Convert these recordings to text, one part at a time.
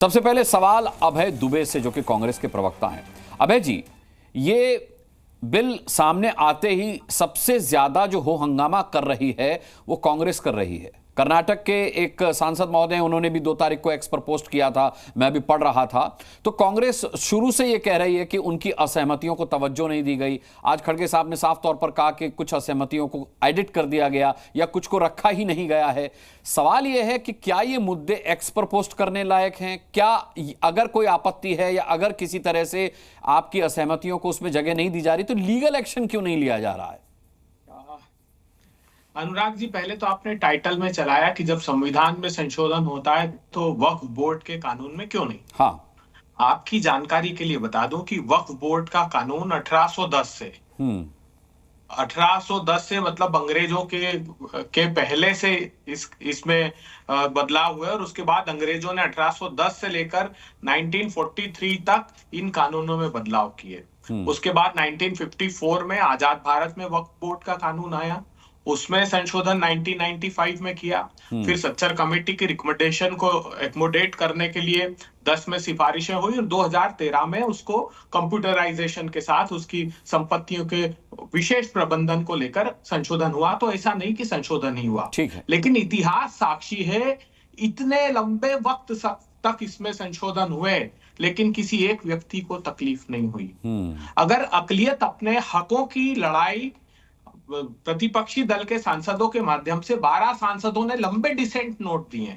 सबसे पहले सवाल अभय दुबे से, जो कि कांग्रेस के प्रवक्ता हैं। अभय जी, ये बिल सामने आते ही सबसे ज्यादा जो हो हंगामा कर रही है वो कांग्रेस कर रही है। कर्नाटक के एक सांसद महोदय, उन्होंने भी 2 तारीख को एक्स पर पोस्ट किया था, मैं भी पढ़ रहा था। तो कांग्रेस शुरू से ये कह रही है कि उनकी असहमतियों को तवज्जो नहीं दी गई। आज खड़गे साहब ने साफ तौर पर कहा कि कुछ असहमतियों को एडिट कर दिया गया या कुछ को रखा ही नहीं गया है। सवाल यह है कि क्या ये मुद्दे एक्स पर पोस्ट करने लायक हैं? क्या अगर कोई आपत्ति है या अगर किसी तरह से आपकी असहमतियों को उसमें जगह नहीं दी जा रही, तो लीगल एक्शन क्यों नहीं लिया जा रहा है? अनुराग जी, पहले तो आपने टाइटल में चलाया कि जब संविधान में संशोधन होता है तो वक्फ बोर्ड के कानून में क्यों नहीं। हाँ, आपकी जानकारी के लिए बता दूं कि वक्फ बोर्ड का कानून 1810 से 1810 से मतलब अंग्रेजों के पहले से इसमें बदलाव हुआ, और उसके बाद अंग्रेजों ने 1810 से लेकर 1943 तक इन कानूनों में बदलाव किए। उसके बाद 1954 में आजाद भारत में वक्फ बोर्ड का कानून आया, उसमें संशोधन 1995 में किया। फिर सच्चर कमेटी की रिकमेंडेशन को एकोमोडेट करने के लिए 10 में सिफारिशें हुई और 2013 में उसको कंप्यूटराइजेशन के साथ उसकी संपत्तियों के विशेष प्रबंधन को लेकर संशोधन हुआ। तो ऐसा नहीं कि संशोधन नहीं हुआ, लेकिन इतिहास साक्षी है, इतने लंबे वक्त तक इसमें संशोधन हुए लेकिन किसी एक व्यक्ति को तकलीफ नहीं हुई। अगर अकलियत अपने हकों की लड़ाई प्रतिपक्षी दल के सांसदों के माध्यम से 12 सांसदों ने लंबे डिसेंट नोट दिए,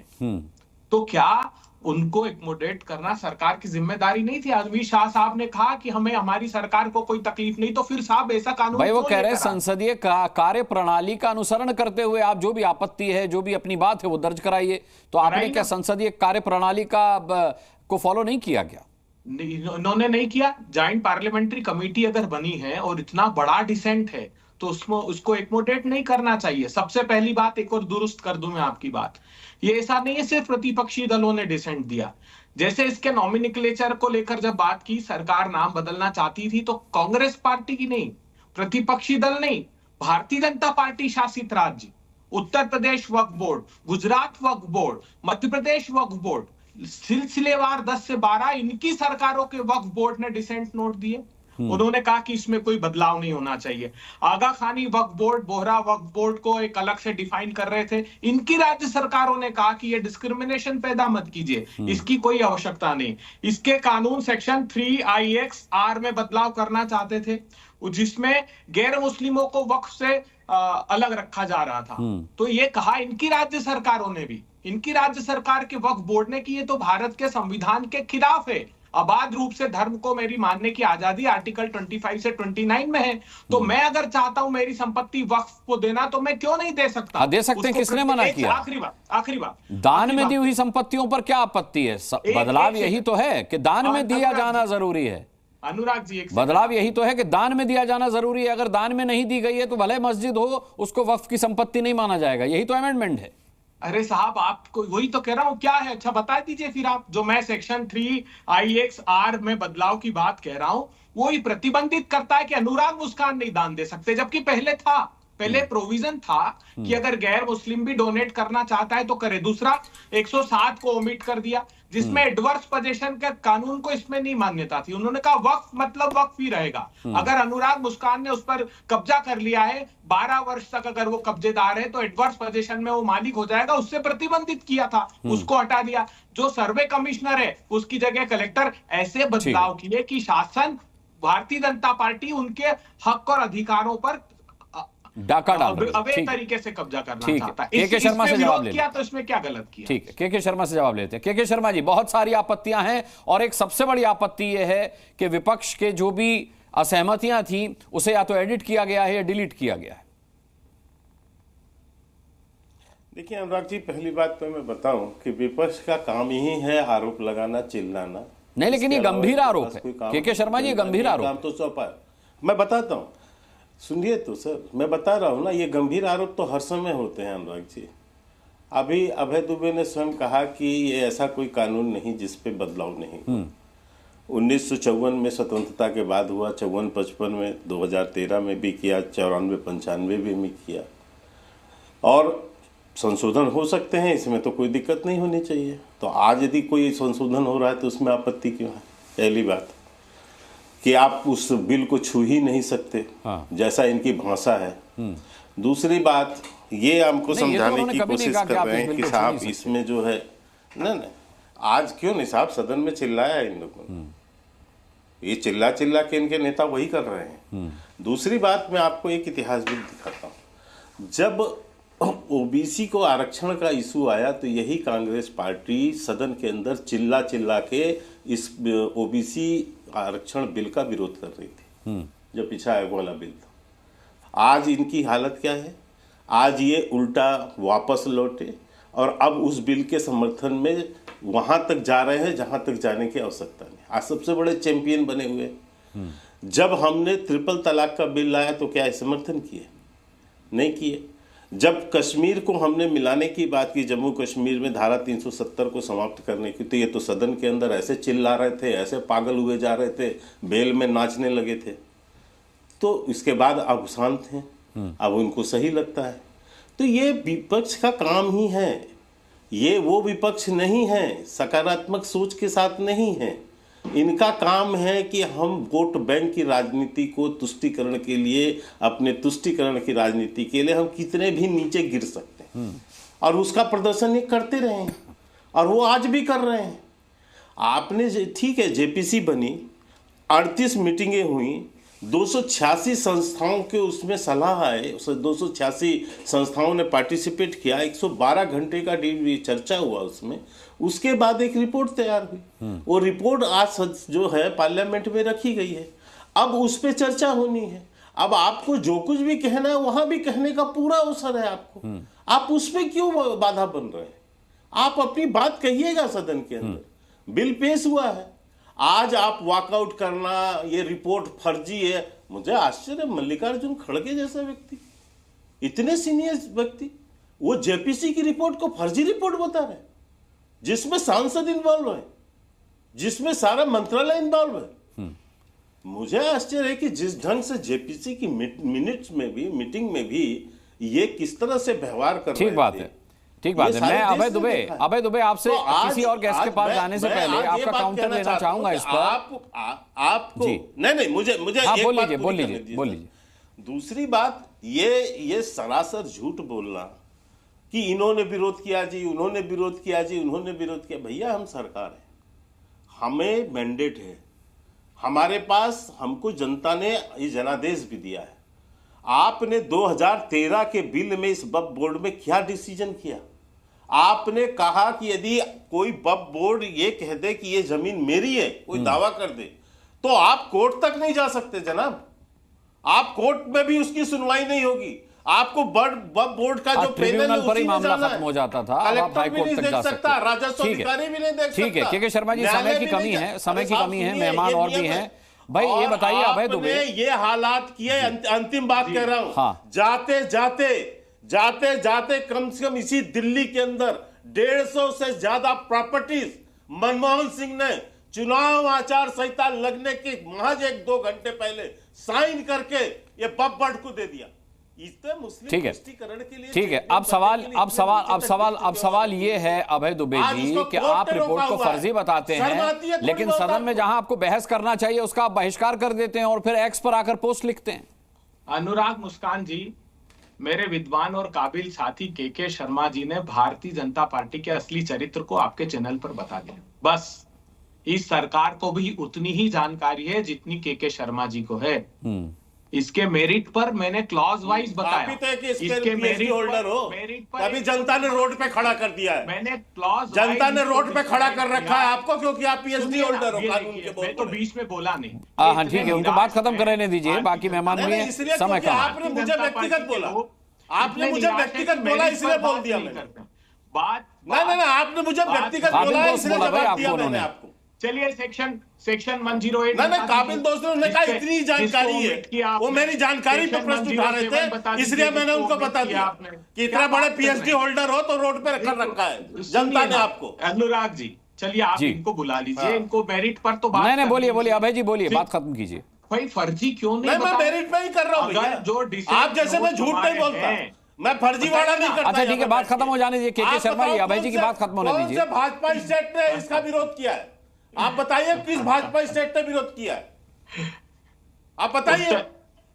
तो क्या उनको एकोमोडेट करना सरकार की जिम्मेदारी नहीं थी? अमित शाह साहब ने कहा कि हमें हमारी सरकार को कोई तकलीफ नहीं, तो फिर साहब ऐसा कानून भाई वो कह रहे हैं संसदीय कार्य प्रणाली का अनुसरण करते हुए आप जो भी आपत्ति है, जो भी अपनी बात है वो दर्ज कराइए। तो आपने क्या संसदीय कार्य प्रणाली को फॉलो नहीं किया? क्या इन्होंने नहीं किया? ज्वाइंट पार्लियामेंट्री कमेटी अगर बनी है और इतना बड़ा डिसेंट है तो उसको एकोमोडेट नहीं करना चाहिए। सबसे पहली बात, एक और दुरुस्त कर दूं मैं आपकी बात, ये ऐसा नहीं है सिर्फ प्रतिपक्षी दलों ने डिसेंट दिया। जैसे इसके नॉमिनिक्लेचर को लेकर जब बात की, सरकार नाम बदलना चाहती थी, तो कांग्रेस पार्टी की नहीं, प्रतिपक्षी दल नहीं, भारतीय जनता पार्टी शासित राज्य, उत्तर प्रदेश वक्फ बोर्ड, गुजरात वक्फ बोर्ड, मध्य प्रदेश वक्फ बोर्ड, सिलसिलेवार 10 से 12 इनकी सरकारों के वक्फ बोर्ड ने डिसेंट नोट दिए। उन्होंने कहा कि इसमें कोई बदलाव नहीं होना चाहिए। आगा खानी वक्फ बोर्ड, बोहरा वक्फ बोर्ड को एक अलग से डिफाइन कर रहे थे, इनकी राज्य सरकारों ने कहा कि ये डिस्क्रिमिनेशन पैदा मत कीजिए, इसकी कोई आवश्यकता नहीं। इसके कानून सेक्शन 3IX(R) में बदलाव करना चाहते थे, जिसमें गैर मुस्लिमों को वक्फ से अलग रखा जा रहा था। तो ये कहा इनकी राज्य सरकारों ने भी, इनकी राज्य सरकार के वक्फ बोर्ड ने कि ये तो भारत के संविधान के खिलाफ है, अबाध रूप से धर्म को मेरी मानने की आजादी आर्टिकल 25 से 29 में है, तो मैं अगर चाहता हूं मेरी संपत्ति वक्फ को देना तो मैं क्यों नहीं दे सकता? दे सकते हैं, किसने मना किया? आखिरी बात, दान में दी हुई संपत्तियों पर क्या आपत्ति है? बदलाव यही तो है कि दान में दिया जाना जरूरी है। अनुराग जी, बदलाव यही तो है कि दान में दिया जाना जरूरी है। अगर दान में नहीं दी गई है तो भले मस्जिद हो, उसको वक्फ की संपत्ति नहीं माना जाएगा। यही तो अमेंडमेंट है। अरे साहब, आपको वही तो कह रहा हूं, क्या है? अच्छा बता दीजिए फिर आप। जो मैं सेक्शन 3IX(R) में बदलाव की बात कह रहा हूं, वो ही प्रतिबंधित करता है कि अनुराग मुस्कान नहीं दान दे सकते, जबकि पहले प्रोविजन था कि अगर गैर मुस्लिम भी डोनेट करना चाहता है तो करे। दूसरा 107 को ओमिट कर दिया, जिसमें एडवर्स पोजीशन के कानून को इसमें नहीं मान्यता थी। उन्होंने कहा वक्फ मतलब वक्फ ही रहेगा। अगर अनुराग मुस्कान ने उस पर कब्जा कर लिया है, 12 वर्ष तक अगर वो कब्जेदार है, तो एडवर्स पोजीशन में वो मालिक हो जाएगा। उससे प्रतिबंधित किया था, उसको हटा दिया। जो सर्वे कमिश्नर है उसकी जगह कलेक्टर। ऐसे बदलाव किए कि शासन, भारतीय जनता पार्टी उनके हक और अधिकारों पर डाका डाल अवैध तरीके से कब्जा करना चाहता है। के शर्मा से जवाब किया तो इसमें क्या गलत किया? ठीक है, के शर्मा से जवाब लेते हैं। के शर्मा जी, बहुत सारी आपत्तियां हैं और एक सबसे बड़ी आपत्ति यह है कि विपक्ष के जो भी असहमतियां थी उसे या तो एडिट किया गया है या डिलीट किया गया है। देखिए अनुराग जी, पहली बात तो मैं बताऊं कि विपक्ष का काम ही है आरोप लगाना, चिल्लाना। नहीं, लेकिन ये गंभीर आरोप है के शर्मा जी, गंभीर आरोप तो सौंपा। मैं बताता हूं, सुनिए तो सर, मैं बता रहा हूं ना, ये गंभीर आरोप तो हर समय होते हैं अनुराग जी। अभी अभय दुबे ने स्वयं कहा कि ये ऐसा कोई कानून नहीं जिस पे बदलाव नहीं। 1954 में स्वतंत्रता के बाद हुआ, 54-55 में, 2013 में भी किया, 94-95 में किया, और संशोधन हो सकते हैं, इसमें तो कोई दिक्कत नहीं होनी चाहिए। तो आज यदि कोई संशोधन हो रहा है तो उसमें आपत्ति क्यों है? पहली बात कि आप उस बिल को छू ही नहीं सकते, जैसा इनकी भाषा है। दूसरी बात, ये हमको समझाने की कोशिश कर रहे हैं कि साहब इसमें जो है ना, आज क्यों नहीं साहब सदन में चिल्लाया इन लोगों ने, ये चिल्ला चिल्ला के इनके नेता वही कर रहे हैं। दूसरी बात, मैं आपको एक इतिहास भी दिखाता हूँ। जब ओबीसी को आरक्षण का इशू आया तो यही कांग्रेस पार्टी सदन के अंदर चिल्ला चिल्ला के इस ओबीसी आरक्षण बिल का विरोध कर रही थी, जो पिछड़ा आयोग वाला बिल था। आज इनकी हालत क्या है? आज ये उल्टा वापस लौटे और अब उस बिल के समर्थन में वहां तक जा रहे हैं जहां तक जाने की आवश्यकता नहीं। आज सबसे बड़े चैंपियन बने हुए। जब हमने ट्रिपल तलाक का बिल लाया तो क्या समर्थन किए? नहीं किए। जब कश्मीर को हमने मिलाने की बात की, जम्मू कश्मीर में धारा 370 को समाप्त करने की, तो ये तो सदन के अंदर ऐसे चिल्ला रहे थे, ऐसे पागल हुए जा रहे थे, बेल में नाचने लगे थे। तो इसके बाद अब शांत हैं, अब उनको सही लगता है। तो ये विपक्ष का काम ही है, ये वो विपक्ष नहीं है, सकारात्मक सोच के साथ नहीं है। इनका काम है कि हम वोट बैंक की राजनीति को तुष्टीकरण के लिए, अपने तुष्टीकरण की राजनीति के लिए हम कितने भी नीचे गिर सकते हैं, और उसका प्रदर्शन ये करते रहे हैं, और वो आज भी कर रहे हैं। आपने ठीक है, जेपीसी बनी, 38 मीटिंगें हुई, 286 संस्थाओं के उसमें सलाह आए, 286 संस्थाओं ने पार्टिसिपेट किया, 112 घंटे का चर्चा हुआ उसमें। उसके बाद एक रिपोर्ट तैयार हुई, वो रिपोर्ट आज जो है पार्लियामेंट में रखी गई है। अब उस पर चर्चा होनी है। अब आपको जो कुछ भी कहना है वहां भी कहने का पूरा अवसर है आपको। आप उस पर क्यों बाधा बन रहे हैं? आप अपनी बात कहिएगा सदन के अंदर। बिल पेश हुआ है, आज आप वॉकआउट करना, ये रिपोर्ट फर्जी है। मुझे आश्चर्य, मल्लिकार्जुन खड़गे जैसा व्यक्ति, इतने सीनियर व्यक्ति, वो जेपीसी की रिपोर्ट को फर्जी रिपोर्ट बता रहे, जिसमें सांसद इन्वॉल्व है, जिसमें सारा मंत्रालय इन्वॉल्व है। मुझे आश्चर्य है कि जिस ढंग से जेपीसी की मिनट्स में भी, मीटिंग में भी ये किस तरह से व्यवहार कर रहे थे। ठीक बात है, ठीक बात है। मैं अभय दुबे आपसे तो किसी और गेस्ट के पास जाने से पहले आपका काउंटर लेना चाहूंगा इस पर। आपको नहीं, मुझे बोल लीजिए। दूसरी बात, ये सरासर झूठ बोलना कि इन्होंने विरोध किया जी, उन्होंने विरोध किया जी, उन्होंने विरोध किया। भैया, हम सरकार है, हमें मैंडेट है, हमारे पास, हमको जनता ने ये जनादेश भी दिया है। आपने 2013 के बिल में इस वक्फ बोर्ड में क्या डिसीजन किया? आपने कहा कि यदि कोई वक्फ बोर्ड ये कह दे कि ये जमीन मेरी है, कोई दावा कर दे, तो आप कोर्ट तक नहीं जा सकते जनाब। आप कोर्ट में भी उसकी सुनवाई नहीं होगी। आपको वक्फ बोर्ड का जो पैनल है पर ही मामला खत्म हो जाता था, अब आप हाई कोर्ट तक जा सकते हैं। राजस्व अधिकारी भी नहीं देख सकता। ठीक है, के शर्मा जी, समय की कमी है, मेहमान और भी हैं। भाई ये बताइए अभय दुबे, ये हालात किए। अंतिम बात कह रहा हूं, हाँ। जाते जाते कम से कम इसी दिल्ली के अंदर 150 से ज्यादा प्रॉपर्टीज मनमोहन सिंह ने चुनाव आचार संहिता लगने के महज 1-2 घंटे पहले साइन करके ये वक्फ बोर्ड को दे दिया। ठीक है। अब सवाल ये है अभय दुबे जी कि आप रिपोर्ट को फर्जी बताते हैं, लेकिन सदन में जहां आपको बहस करना चाहिए उसका आप बहिष्कार कर देते हैं और फिर एक्स पर आकर पोस्ट लिखते हैं। अनुराग मुस्कान जी, मेरे विद्वान और काबिल साथी के शर्मा जी ने भारतीय जनता पार्टी के असली चरित्र को आपके चैनल पर बता दिया। बस इस सरकार को भी उतनी ही जानकारी है जितनी के शर्मा जी को है। इसके मेरिट पर मैंने क्लॉज वाइज बताया कि इसके मेरिट होल्डर हो, तभी जनता ने रोड पे खड़ा कर दिया है। मैंने क्लॉज, जनता ने रोड पे खड़ा कर रखा है आपको, क्योंकि आप पीएचडी होल्डर हो कानून के। मैं तो बीच में बोला नहीं। हाँ ठीक है, उनको बात खत्म करने दीजिए, बाकी मेहमान भी हैं, समय कम। आपने मुझे व्यक्तिगत बोला, आपने मुझे व्यक्तिगत बोला इसलिए बोल दिया मैंने बात। नहीं, आपने मुझे व्यक्तिगत बोला इसलिए जवाब दिया मैंने आपको। चलिए सेक्शन 108 नहीं, काबिल दोस्तों ने कहा इतनी जानकारी है, वो मेरी जानकारी पे प्रश्न उठा रहे थे, इसलिए मैंने उनको बता दिया कि इतना बड़े पीएचडी होल्डर हो तो रोड पे रखा है जनता ने आपको। अनुराग जी, चलिए आप इनको बुला लीजिए, इनको मेरिट पर तो बात नहीं, बोलिए अभय जी, बोलिए, बात खत्म कीजिए। भाई फर्जी क्यों नहीं? मैं मेरिट में ही कर रहा हूँ। जो आप जैसे मैं झूठ नहीं बोलता, मैं फर्जीवाड़ा नहीं करता। अच्छा ठीक है, बात खत्म हो जाने दीजिए के आप शर्मा जी, बताओ अभय जी की बात खत्म होने कौन दीजिए। से भाजपा स्टेट ने इसका विरोध किया है? आप बताइए किस भाजपा स्टेट ने विरोध किया है? आप बताइए।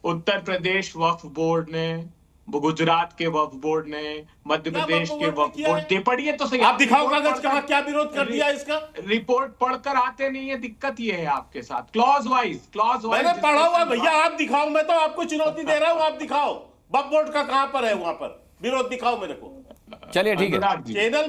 उत्तर प्रदेश वक्फ बोर्ड ने, गुजरात के वक्फ बोर्ड ने, मध्य प्रदेश के वक्फ बोर्ड ने, पढ़िए तो सही। आप दिखाओ कागज कहां क्या विरोध कर दिया इसका। रिपोर्ट पढ़कर आते नहीं है, दिक्कत ये है आपके साथ। क्लॉज वाइज मैंने पढ़ा हुआ भैया, आप दिखाओ। मैं तो आपको चुनौती दे रहा हूं, आप दिखाओ वक्फ बोर्ड का कहां पर है, वहां पर विरोध दिखाओ मेरे को। चलिए ठीक है। चैनल